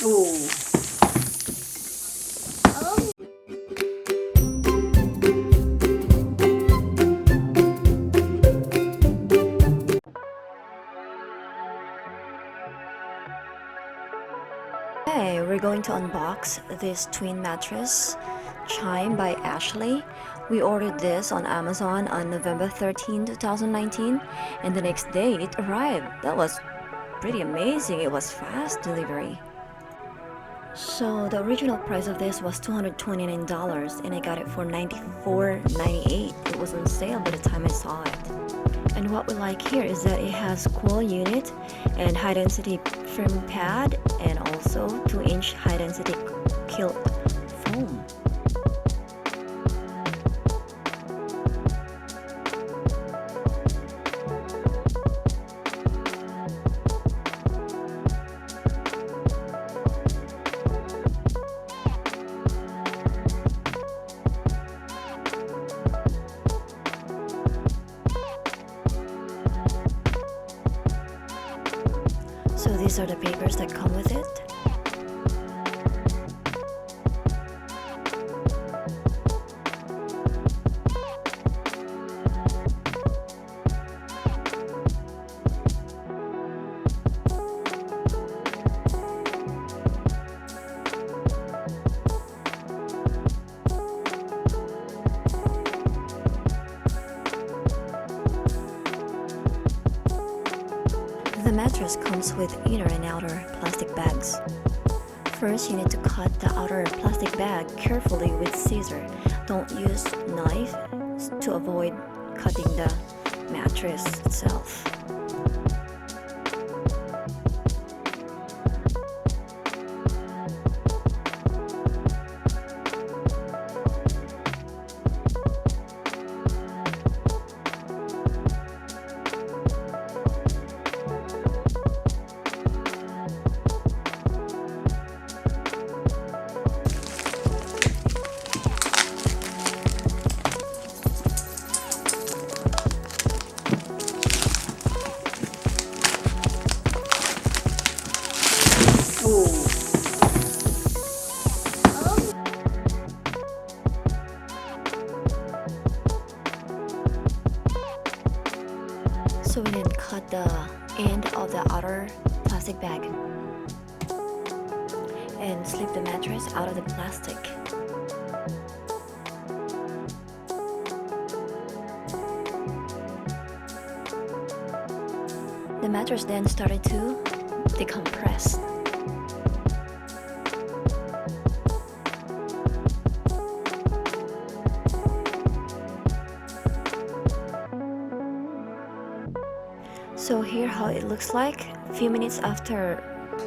Oh. Hey, we're going to unbox this twin mattress Chime by Ashley. We ordered this on Amazon on November 13, 2019, and the next day it arrived. That was pretty amazing. It was fast delivery. So the original price of this was $229 and I got it for $94.98. It was on sale by the time I saw it. And what we like here is that it has coil unit and high density firm pad and also 2-inch high density kilt foam. So these are the papers that come with it. The mattress comes with inner and outer plastic bags. First, you need to cut the outer plastic bag carefully with scissors. Don't use knife to avoid cutting the mattress itself. So we then cut the end of the outer plastic bag and slip the mattress out of the plastic. The mattress then started to decompress. So here how it looks like a few minutes after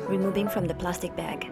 removing from the plastic bag.